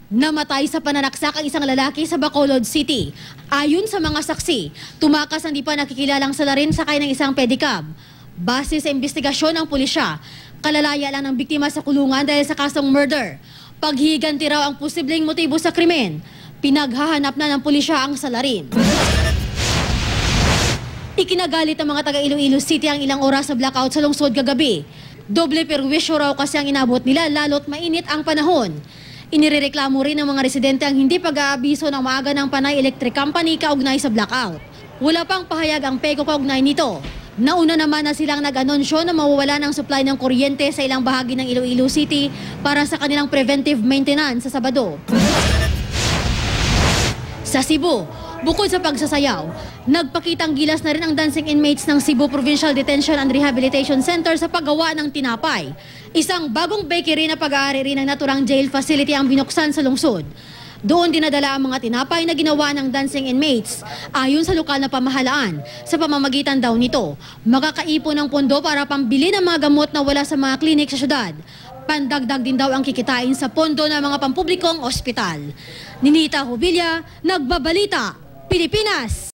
Namatay sa pananaksak ang isang lalaki sa Bacolod City. Ayon sa mga saksi, tumakas ang di pa nakikilalang salarin sakay ng isang pedicab. Base sa investigasyon ng pulisya, kalalaya lang ng biktima sa kulungan dahil sa kasong murder. Paghihiganti raw ang posibleng motibo sa krimen. Pinaghahanap na ng pulisya ang salarin. Ikinagalit ng mga taga Iloilo City ang ilang oras sa blackout sa lungsod kagabi. Doble perwisyo raw kasi ang inabot nila lalo't mainit ang panahon. Inirereklamo rin ng mga residente ang hindi pag-aabiso ng maaga ng Panay Electric Company kaugnay sa blackout. Wala pang pahayag ang PECO kaugnay nito. Nauna naman na silang nag-anunsyo na mawawala ng supply ng kuryente sa ilang bahagi ng Iloilo City para sa kanilang preventive maintenance sa Sabado. Sa Cebu, bukod sa pagsasayaw, nagpakitang gilas na rin ang dancing inmates ng Cebu Provincial Detention and Rehabilitation Center sa paggawa ng tinapay. Isang bagong bakery na pag-aari rin ng naturang jail facility ang binuksan sa lungsod. Doon dinadala ang mga tinapay na ginawa ng dancing inmates. Ayon sa lokal na pamahalaan, sa pamamagitan daw nito, makakaipon ng pondo para pambili ng mga gamot na wala sa mga klinik sa syudad. Pandagdag din daw ang kikitain sa pondo ng mga pampublikong ospital. Ninita Hubilla, Nagbabalita, Pilipinas!